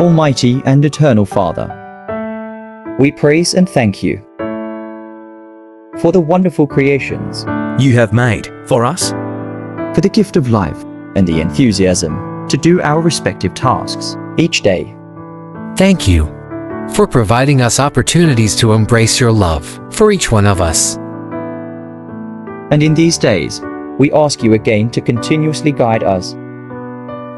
Almighty and Eternal Father, we praise and thank you for the wonderful creations you have made for us, for the gift of life and the enthusiasm to do our respective tasks each day. Thank you for providing us opportunities to embrace your love for each one of us. And in these days, we ask you again to continuously guide us.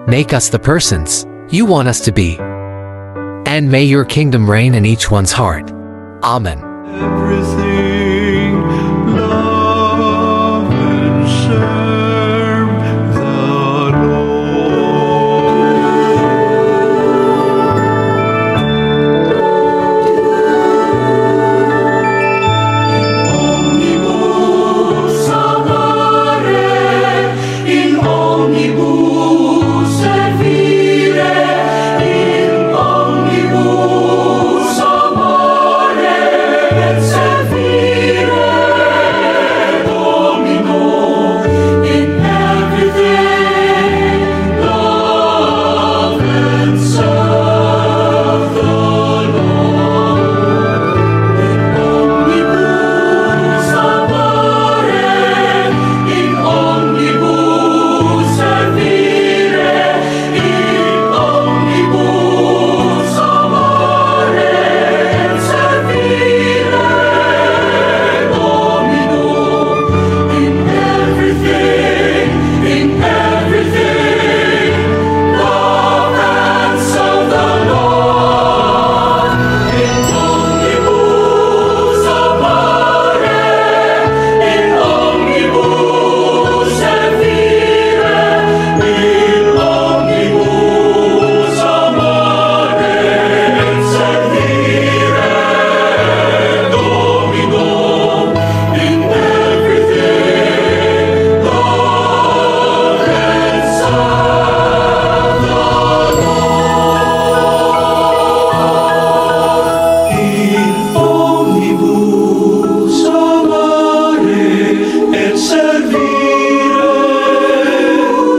Make us the persons you want us to be. And may your kingdom reign in each one's heart. Amen. Everything, love and serve the Omnibus amare, in omnibus servire, in omnibus amare et servire, Domino, in everything love and serve the Lord. Omnibus amare, in omnibus servire, in omnibus amare et servire, Domino, in everything love and serve the Lord. In omnibus amare, in omnibus servire, in omnibus amare et servire, Domino, in everything love and serve the Lord. In omnibus amare et servire,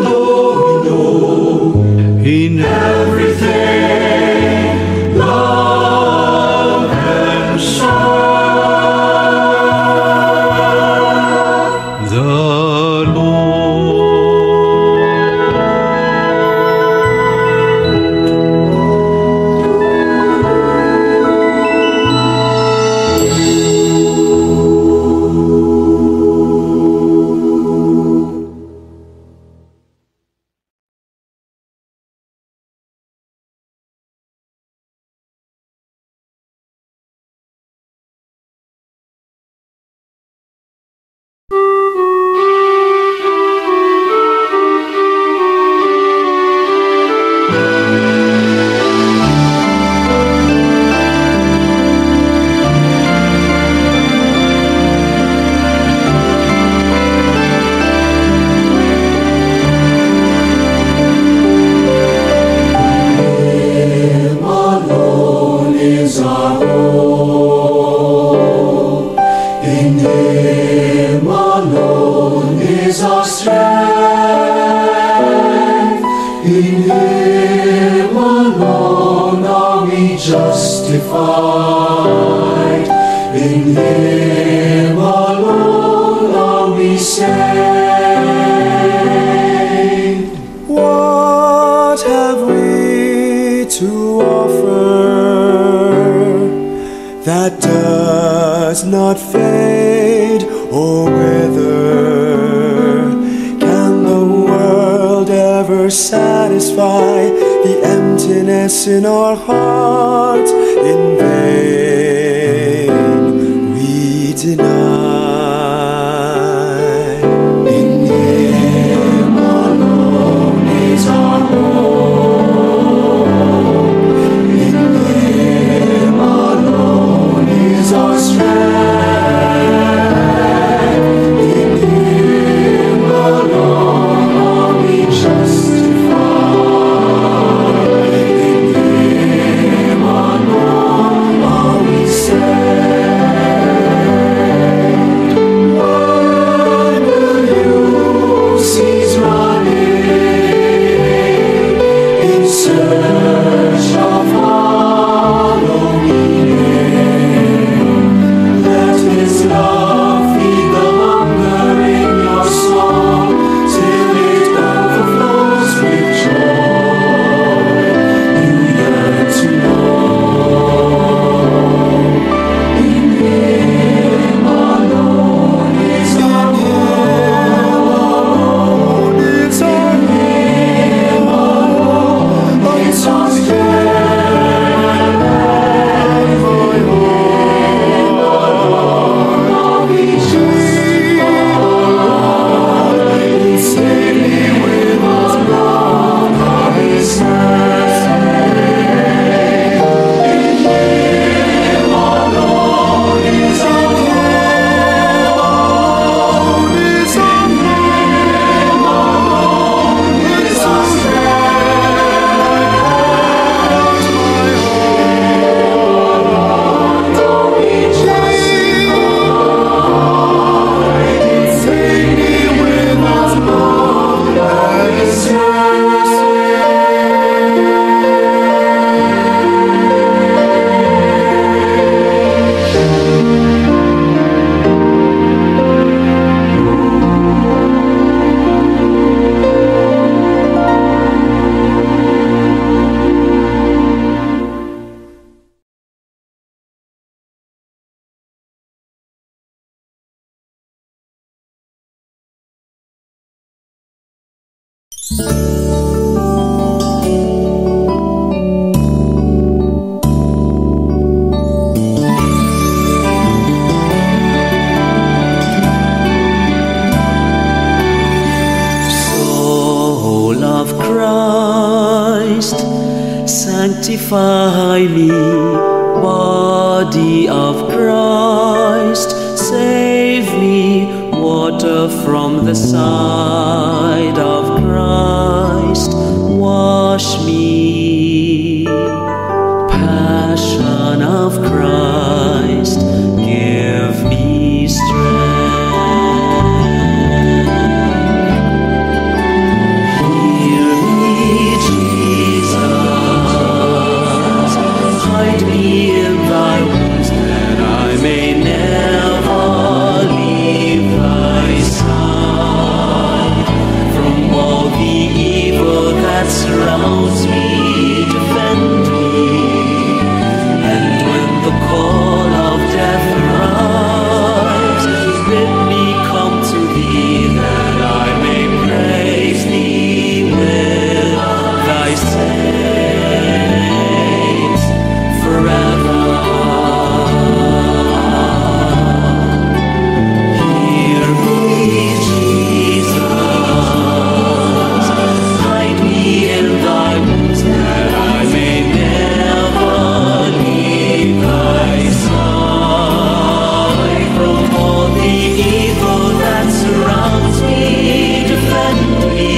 Domino, in everything love and serve the Lord. Him alone is our hope. In Him alone is our strength. In Him alone are we justified. In Him alone are we saved. What have we to offer that does not fade or wither? Can the world ever satisfy the emptiness in our hearts? In vain we deny. In Him alone is our hope. In Him alone is our strength. In Him alone are we justified. In Him alone are we Soul of Christ, sanctify me. Body of Christ, save me. Water from the side of Christ, wash me. Passion of Christ, give me strength. Hear me, Jesus, hide me in thy wounds, that I may never leave thy side. From all the evil that surrounds me, defend me. And when the call of death arrives, bid me come to thee, that I may praise thee with thy saints forever. Hear me, Jesus, hide me in thy wounds, that I may never leave thy side. From all the evil that surrounds me, defend me.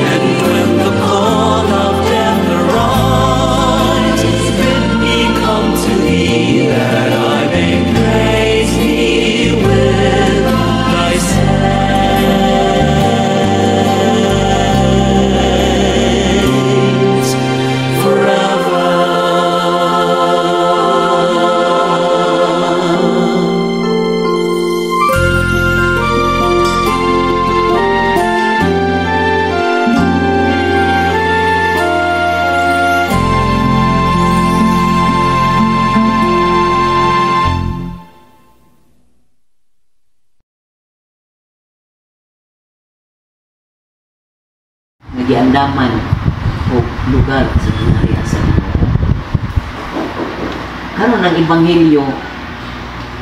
And when the call of death arrives, bid me come to thee, that I may praise thee with thy saints forever. Nagiandaman o lugar sa ginariya sa Ginoo. Karon ang ebanghelyo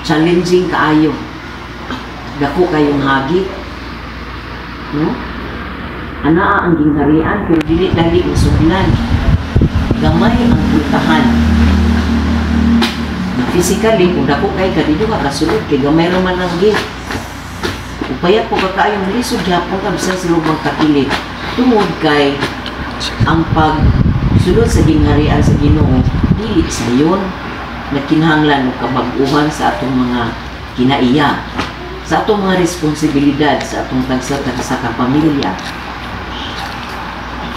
challenging kaayo. Dako kayong hagi. No? Anaa ang gingharian pero dili dali masudlan. Gamay ang bultahan. Physically, kung dako kay kadito ka kasulod kay gamay ra man ang gate. Upayat po kakayong lisod gyapon ka bisan sa lubang kapilit. Tungod kay ang pagsulod sa gingharian sa Ginoo dili sayon nagkinahanglan og kabag-uhan sa atong mga kinaiya, sa atong mga responsibilidad sa atong tagsa-tagsa ka pamilya.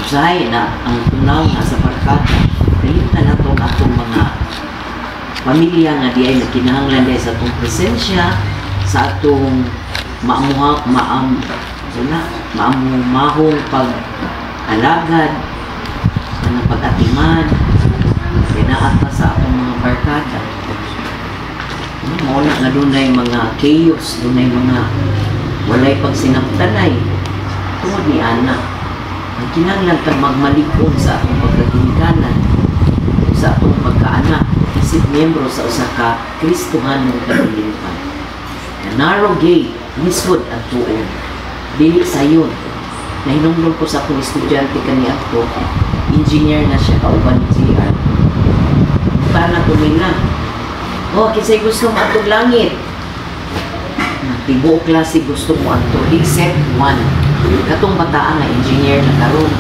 Usahay na ang tunaw na sa barkada, dalitan na itong atong mga pamilya nga di ay nagkinahanglan dahil sa atong presensya, sa atong maamumahong pag-alagad, ng pag-atiman, pinaata sa atong mga barkada. Mauna nga doon ay mga chaos, doon ay mga walay pagsinaptanay. Tungod ni Ana, ang kinahanglan kang magmalikon sa atong pagkagingkanan, sa atong pagkaanak, isip miyembro sa usa ka Kristohanong kadilipan. Narrow gate, lisod at tuon. Dili sayon. Nahinumdum ko sa akong estudyante kaniya ko, engineer na siya, kauban ni JR. Para ko nila, kisay gusto mo atong langit. Tibuok klase gusto mo ato, except one. Katong bataan nga engineer na karon.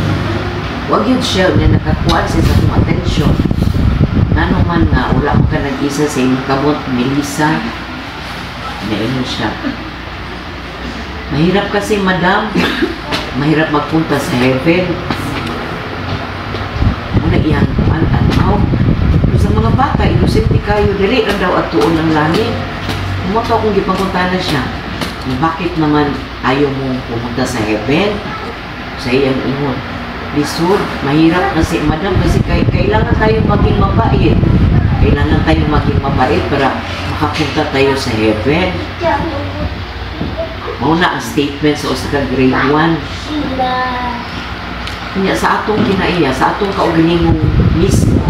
Wag yun siya na nakakuha siya sa atong atensyon. Nano man nga, wala mo ka nag-isa sa inyong kamot, Melissa. Naingon siya. Mahirap kasi, madam. Mahirap magpunta sa heaven. Muna iyang tanaw. Sa mga bata, inosente kayo, dali lang daw at tuon ng langit. Kumoto akong gipangkuntana siya. Bakit naman ayaw mo pumunta sa heaven? Sa iyang ingon. Lisod, mahirap kasi, madam, kasi kailangan tayong maging mabait. Kailangan tayong maging mabait para makapunta tayo sa heaven. Mauna ang statement sa grade 1. Kanya sa atong kinaiya, sa atong kaugalingong mismo,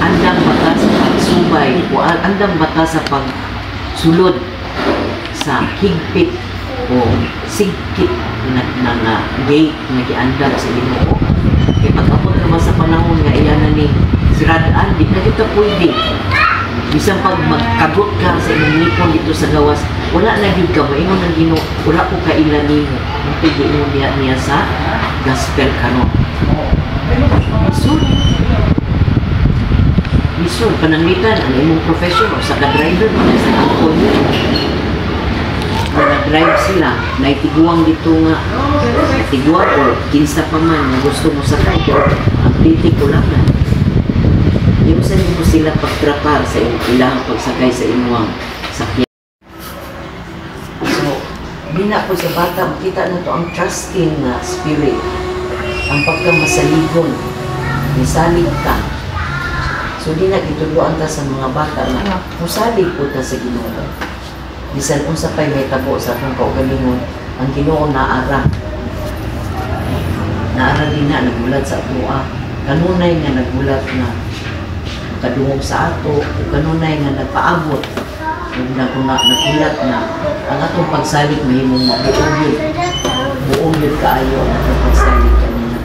andang bata sa pagsubay o andang bata sa pagsulod sa higpit o sigkit na gate na giandam sa Ginoo. Kaya pag-abot naman sa panahon nga iyan na ni siradaan, di na kita pwede. Bisan pag magkagot ka sa imong nipon dito sa gawas, wala na gid ka, maingon ang Ginoo, wala ko kailan nimo. Ito giingon niya sa gospel kanon. Isod, pananglitan ang imong profession o sa ka-driver mo sa angkol mo. Na nag-drive sila, naitiguang dito nga, naitiguang o kinsa pa man na gusto mo sakay, ang titik ko lang na. Yung sa mo sila pagtrapar sa ilang pagsakay sa imuang sakyan. So, bina po sa bata, makita na to ang trusting na spirit, ang pagkamasaligon, misalig ka. So, di na ituluan ta sa mga bata na musalig po ta sa Ginoo. Bisan unsa pa'y may tabo sa atong kaugalingon, ang Ginoo naara. Naara din na, nagulat sa atua. Kanunay nga nagulat na kadungog sa ato, o kanunay nga nagpaabot. Nagulat na ang atong pagsalig mahimong buong yun kaayo ang atong pagsalig kanina.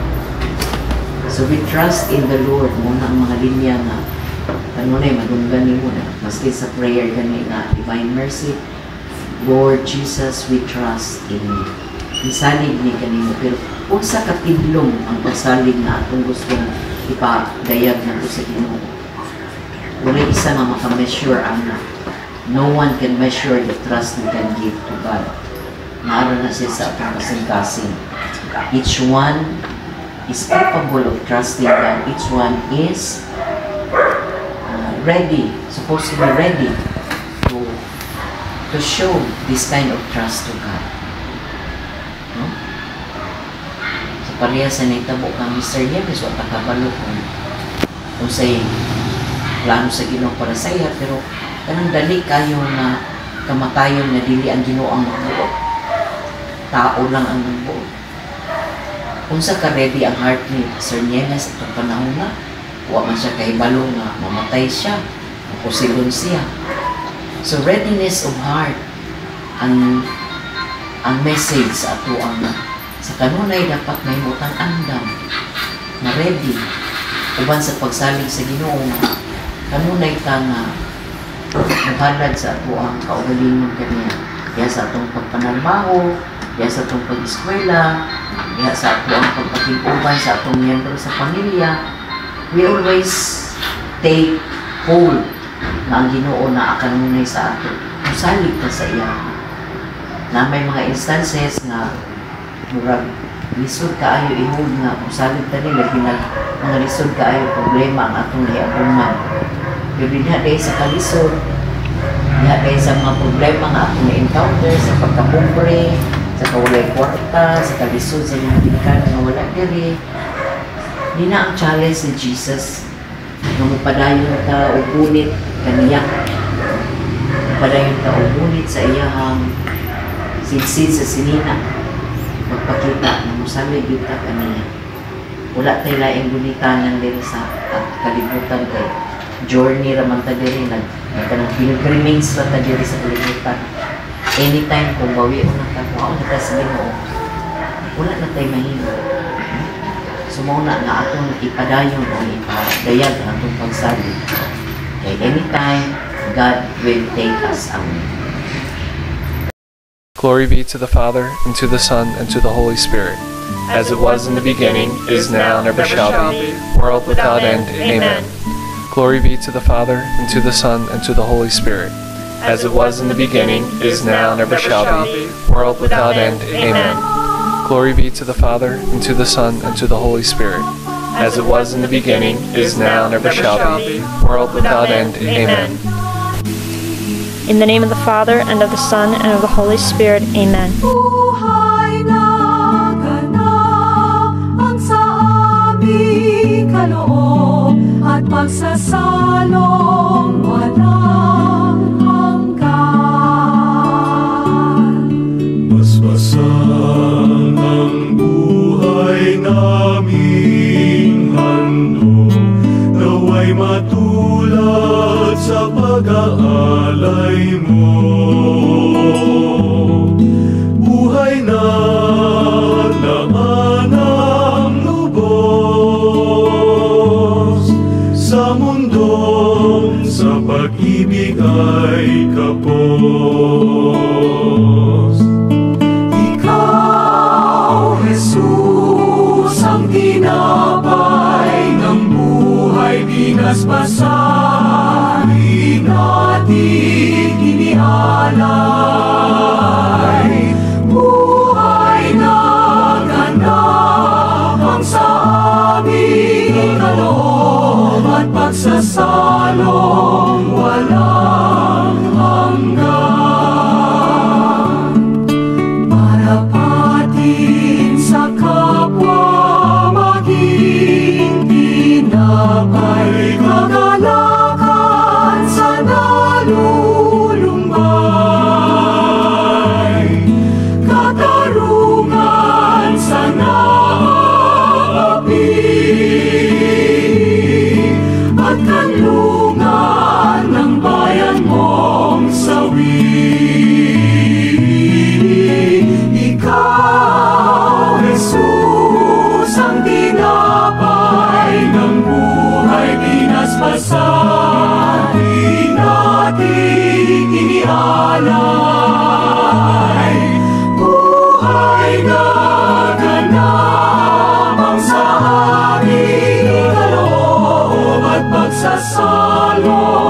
So we trust in the Lord muna ang mga linya nga kanunay madunggan ni mo na maski sa prayer gani na divine mercy. Lord Jesus, we trust in you. Misalig ni kanino, pero kung sa katidlong ang pagsalig na atong gustong ipadayag na sa Ginoo, wala isa nga maka-measure ang no one can measure the trust we can give to God. Naroon na siya sa atong kasing-kasing. Each one is capable of trusting God. Each one is ready, supposed to be ready to show this kind of trust to God. No? So pareha sa nitabo ka, Mr. Yemes, wata kabalo kung say plano sa Ginoo para sa iya, pero kanang dali kayo na kamatayon na dili ang Ginoo ang magbuot. Tao lang ang magbuot. Kung sa ka-ready ang heart ni Sir Yemes itong panahon na, huwag man siya kahibalo nga mamatay siya, mapusilon siya. So readiness of heart ang message sa ato ang sa kanunay dapat may mutang andam na ready uban sa pagsalig sa Ginoo nga kanunay ka nga maghalad sa ato ang kaugalingon kaniya kaya sa atong pagpanarbaho, kaya sa atong pag-eskwela, kaya sa ato ang pagpakikuban sa atong miyembro sa pamilya. We always take hold na ang Ginoo na kanunay sa ato. Musalig ka sa iya. Na may mga instances na murag lisod kaayo i-hold nga musalig ta nila mga lisod kaayo problema ang atong hiabuman. Pero diha dahil sa kalisod, diha dahil sa mga problema nga atong na-encounter sa pagkapobre, sa kawalay kwarta, sa kalisod sa mga tingkan nga wala diri. Di na ang challenge ni Jesus na mupadayon ta o gunit kaniya. Mupadayon ta o gunit sa iyahang sinsin sa sinina. Magpakita na musalig yun ta kaniya. Wala tayo laing gunitanan diri sa kalibutan kay journey raman ta diri nagkanang pilgrimage ra ta diri sa kalibutan. Anytime kung bawi o na ta kung ano ta sa Ginoo, wala na tayo mahimo. Sumuna na atong ipadayon o ipadayag ang atong pagsalig. Okay, anytime, God will take us away. Glory be to the Father, and to the Son, and to the Holy Spirit, as it was in the beginning, is now, and ever shall be, world without end. Amen. Glory be to the Father, and to the Son, and to the Holy Spirit, as it was in the beginning, is now, and ever shall be, world without end. Amen. Glory be to the Father, and to the Son, and to the Holy Spirit, as it was in the beginning, is now, and ever shall be, world without end. Amen. In the name of the Father, and of the Son, and of the Holy Spirit. Amen. Buhay na ganap ang sa aming kaloob at pagsasalong walang hanggan. Basbasan katulad sa pag-aalay mo. Buhay na laman ng lubos sa mundong sa pag-ibig ay kapos. Ikaw, Jesus, ang tinapay ng buhay, binasbasan natin inialay. Buhay na ganapang sa aming kaloob at pagsasalong walang hanggan. Marapatin sa kapwa maging tinapay, kagalakan sa nalulumbay, katarungan sa naapi, at kanlungan ng bayan mong sawi. Ikaw, Jesus, ang tinapay ng buhay, binasbasan natin inialay. Buhay na ganapang sa aming kaloob at pagsasalo